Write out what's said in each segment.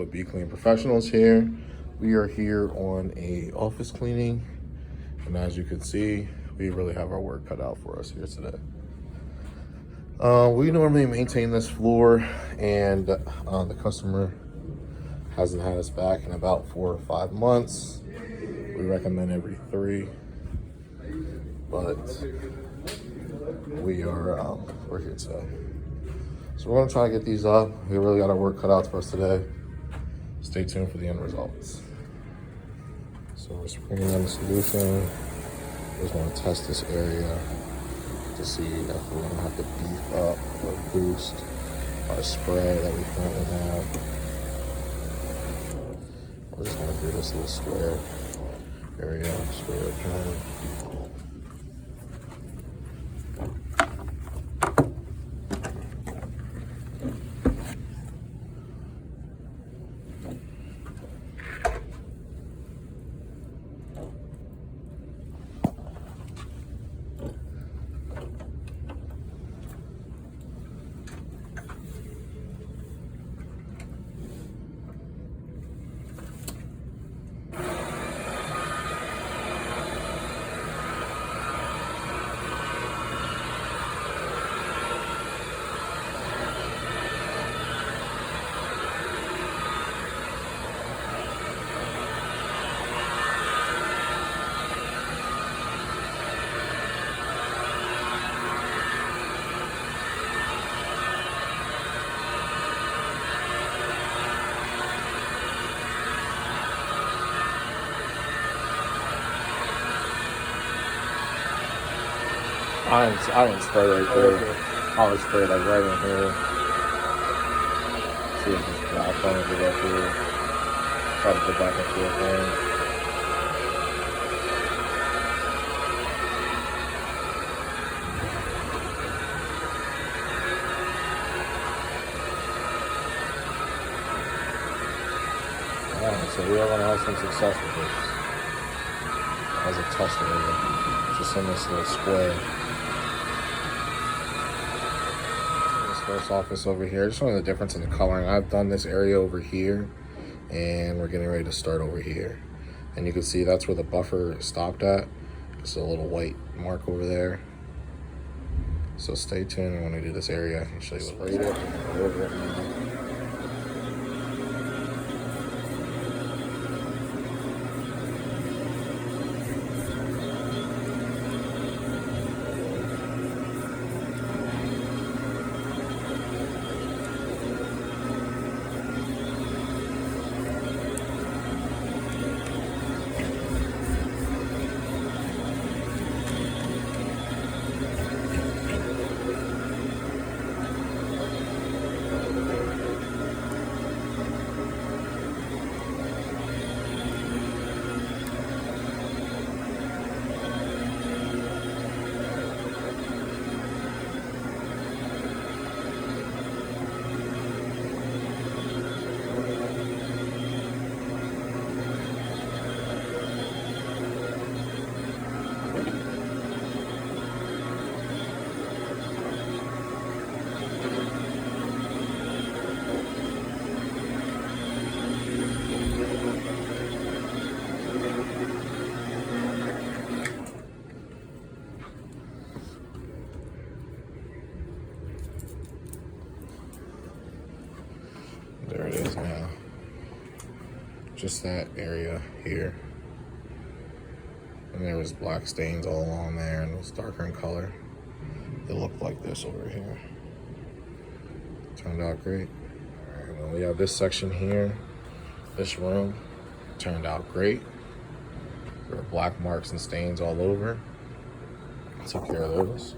with Be Clean Professionals here. We are here on a office cleaning, and as you can see, we really have our work cut out for us here today. We normally maintain this floor, and the customer hasn't had us back in about 4 or 5 months. We recommend every 3, but we're here today. So we're gonna try to get these up. We really got our work cut out for us today. Stay tuned for the end results. So we're spraying on the solution. We just want to test this area to see if we're gonna have to beef up or boost our spray that we currently have. We're just gonna do this little square area, square turn. I didn't spray right there. I would spray like right in here. See if this black phone will get up here. Try to get back and forth there. Alright, so we are going to have some success with this as a test area. Just in this little square. First office over here, just showing the difference in the coloring. I've done this area over here, and we're getting ready to start over here. And you can see that's where the buffer stopped at. Just a little white mark over there. So stay tuned. When I do this area, I'll show you what sprayed it. There it is now. Just that area here. And there was black stains all along there, and it was darker in color. It looked like this over here. Turned out great. All right, well, we have this section here. This room turned out great. There were black marks and stains all over. Took care of those.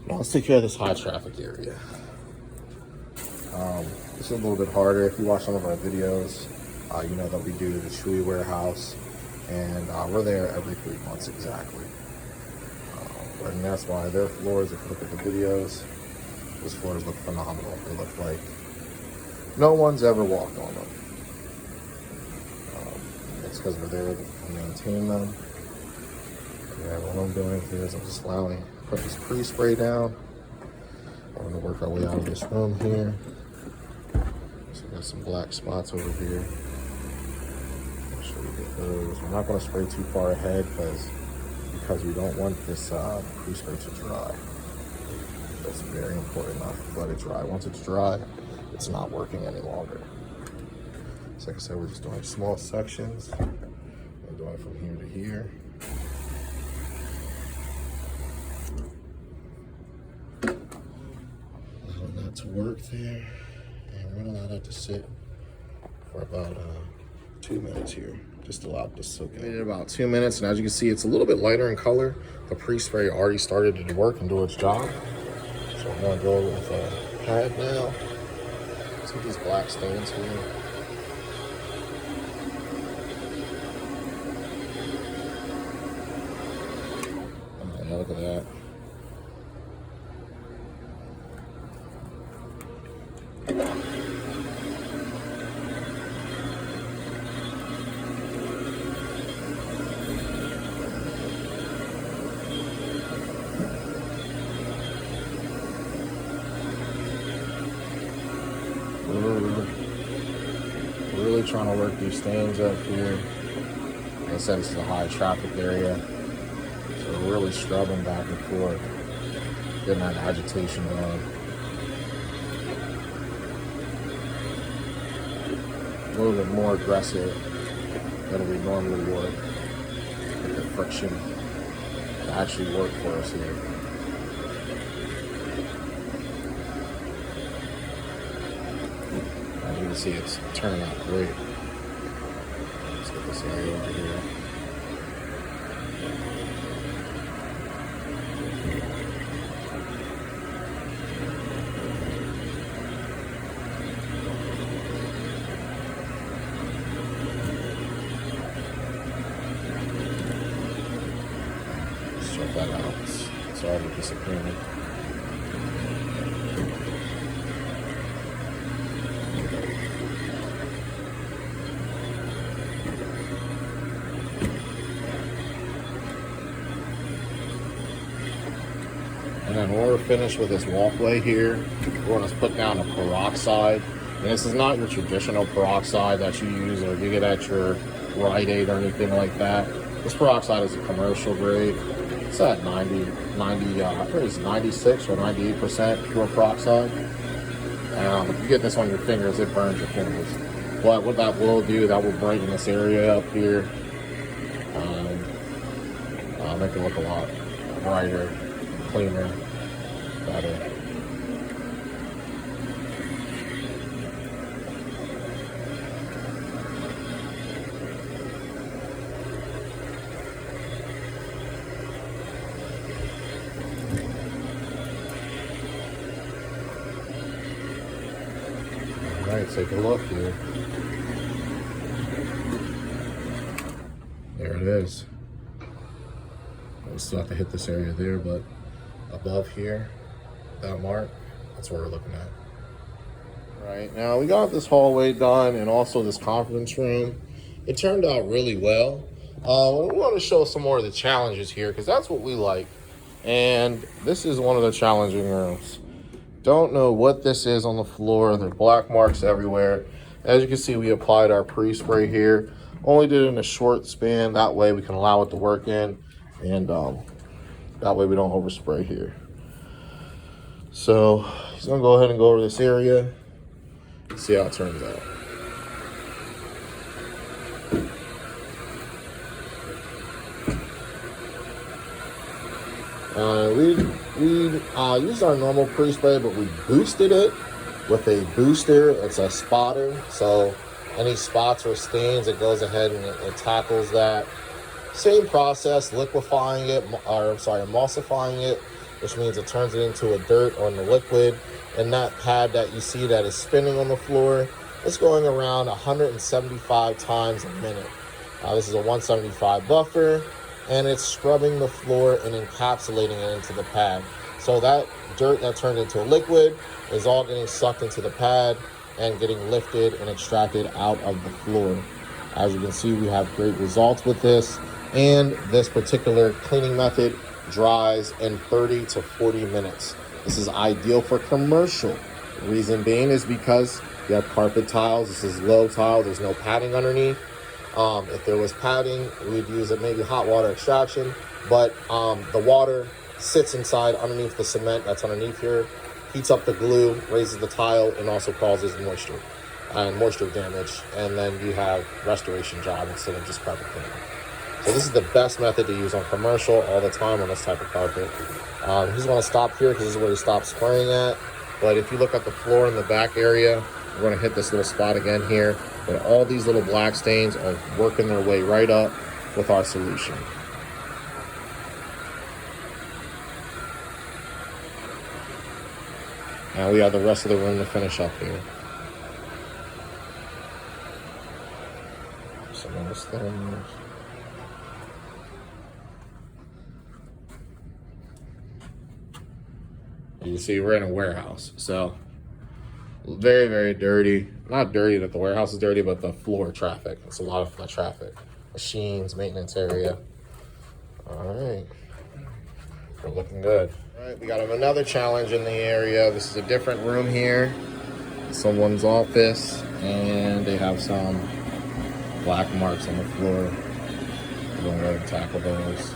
Now let's take care of this high traffic area. This is a little bit harder. If you watch some of our videos, you know that we do the Chewy warehouse, and we're there every 3 months exactly. And that's why their floors, if you look at the videos, those floors look phenomenal. They look like no one's ever walked on them. It's because we're there to maintain them. Yeah, what I'm doing here is I'm just allowing, put this pre-spray down. We're gonna work our way out of this room here. So Got some black spots over here. Make sure we get those. We're not going to spray too far ahead because we don't want this pre-spray to dry. That's very important not to let it dry. Once it's dry, it's not working any longer. So like I said, we're just doing small sections. I'm doing from here to here. Allow that to work there. And we're gonna allow that to sit for about 2 minutes here. Just allow it to soak in. It about 2 minutes, and as you can see, it's a little bit lighter in color. The pre-spray already started to work and do its job. So I'm gonna go with a pad now. See these black stains here. Yeah, look at that. Really trying to work these stains up here. Like I said, this is a high traffic area. So we're really scrubbing back and forth, getting that agitation going. A little bit more aggressive than we normally would. Get the friction to actually work for us here. As you can see, it's turning out great. Let's get this area over here. Check that out. It's already disappearing. And then when we're finished with this walkway here, we're going to put down a peroxide. And this is not your traditional peroxide that you use or you get at your Rite Aid or anything like that. This peroxide is a commercial grade. It's at I think it's 96 or 98% pure peroxide. If you get this on your fingers, it burns your fingers. But what that will do, that will brighten this area up here. Make it look a lot brighter, cleaner, better. All right, take a look here. There it is. We still have to hit this area there, but above here, that mark, that's what we're looking at. Right, now we got this hallway done and also this conference room. It turned out really well. We want to show some more of the challenges here because that's what we like. And this is one of the challenging rooms. Don't know what this is on the floor. There are black marks everywhere. As you can see, we applied our pre-spray here. Only did it in a short span. That way we can allow it to work in. And that way we don't overspray here. So he's gonna go ahead and go over this area, see how it turns out. We used our normal pre-spray, but we boosted it with a booster. It's a spotter, so any spots or stains, it goes ahead and it tackles that. Same process, liquefying it, emulsifying it, which means it turns it into a dirt or in the liquid. And that pad that you see that is spinning on the floor, it's going around 175 times a minute. This is a 175 buffer, and it's scrubbing the floor and encapsulating it into the pad. So that dirt that turned into a liquid is all getting sucked into the pad and getting lifted and extracted out of the floor. As you can see, we have great results with this. And this particular cleaning method dries in 30 to 40 minutes. This is ideal for commercial. The reason being is because You have carpet tiles. This is low tile. There's no padding underneath. If there was padding, we'd use maybe hot water extraction, but the water sits inside underneath the cement that's underneath here, heats up the glue, raises the tile, and also causes moisture and moisture damage. And then you have restoration job instead of just carpet cleaning. So this is the best method to use on commercial all the time on this type of carpet. He's going to stop here because this is where he stopped spraying at. But if you look at the floor in the back area, we're going to hit this little spot again here. But all these little black stains are working their way right up with our solution. Now we have the rest of the room to finish up here. Some of those things. You can see we're in a warehouse, so very, very dirty. Not dirty that the warehouse is dirty, but the floor traffic. It's a lot of foot traffic. Machines, maintenance area. All right, we're looking good. All right, we got another challenge in the area. This is a different room here. Someone's office, and they have some black marks on the floor. We're going to go and tackle those.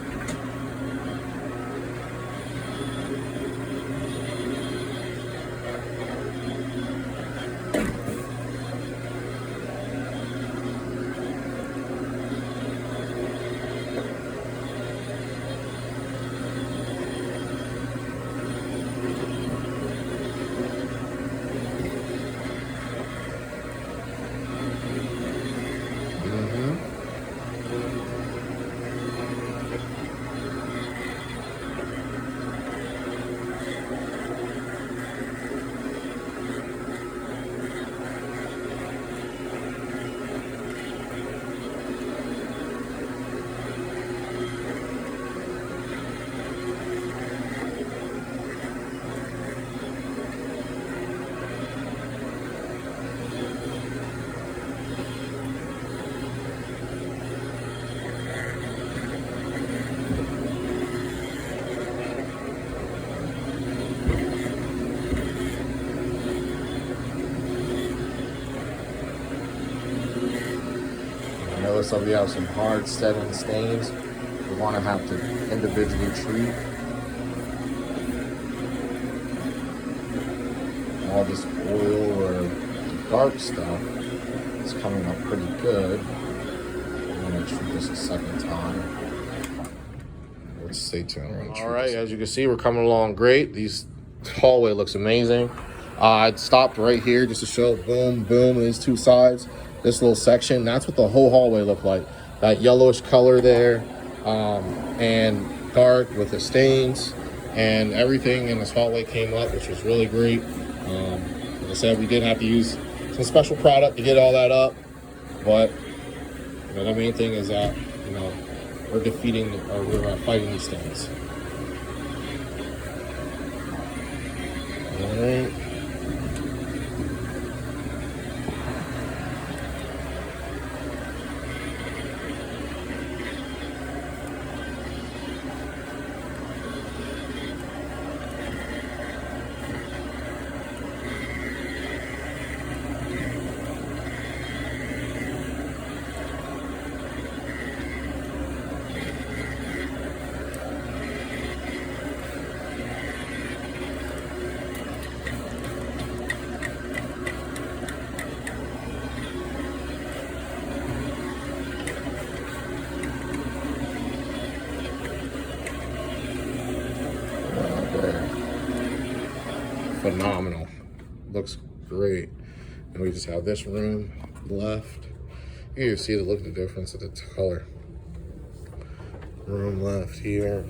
Notice that we have some hard settling stains. We want to have to individually treat. All this oil or dark stuff is coming up pretty good. We're going to treat this a second time. Let's stay tuned. All right, as you can see, we're coming along great. This hallway looks amazing. I stopped right here just to show boom, boom, these two sides. This little section, that's what the whole hallway looked like. That yellowish color there, and dark with the stains, and everything in this hallway came up, which was really great. Like I said, we did have to use some special product to get all that up, but the main thing is that we're defeating or we're fighting these stains. All right. Phenomenal. Looks great. And we just have this room left. You can see look at the difference of the color. Room left here.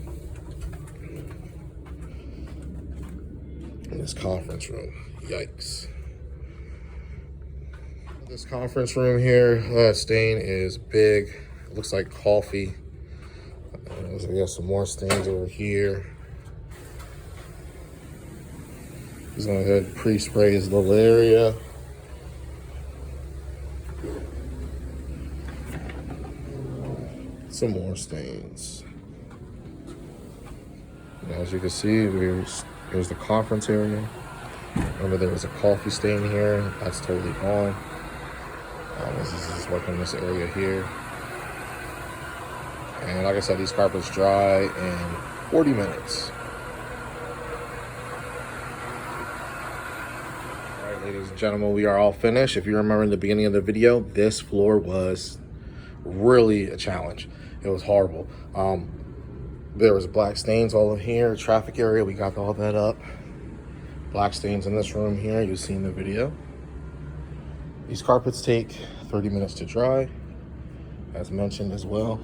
And this conference room. Yikes. This conference room here, that stain is big. It looks like coffee. We got some more stains over here. He's going to go ahead and pre-spray his little area. Some more stains. And as you can see, here's the conference area. Remember, there was a coffee stain here. That's totally gone. This is just working this area here. And like I said, these carpets dry in 40 minutes. All right, ladies and gentlemen, we are all finished. If you remember in the beginning of the video, this floor was really a challenge. It was horrible. There was black stains all in here, traffic area. We got all that up. Black stains in this room here. You've seen the video. These carpets take 30 minutes to dry, as mentioned as well.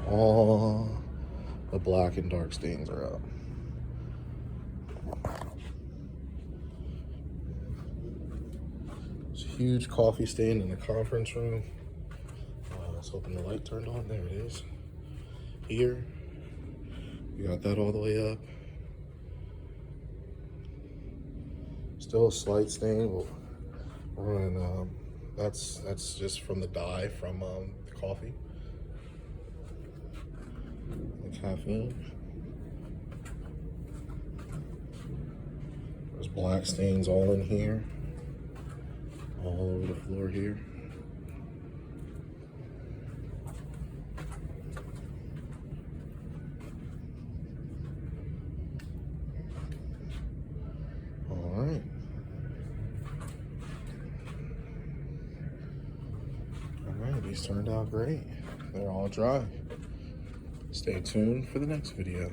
All the black and dark stains are up. There's a huge coffee stain in the conference room. Let's hoping the light turned on. There it is. Here, we got that all the way up. Still a slight stain. We're running, that's just from the dye from the coffee. The caffeine. There's black stains all in here. All over the floor here. All right. These turned out great. They're all dry. Stay tuned for the next video.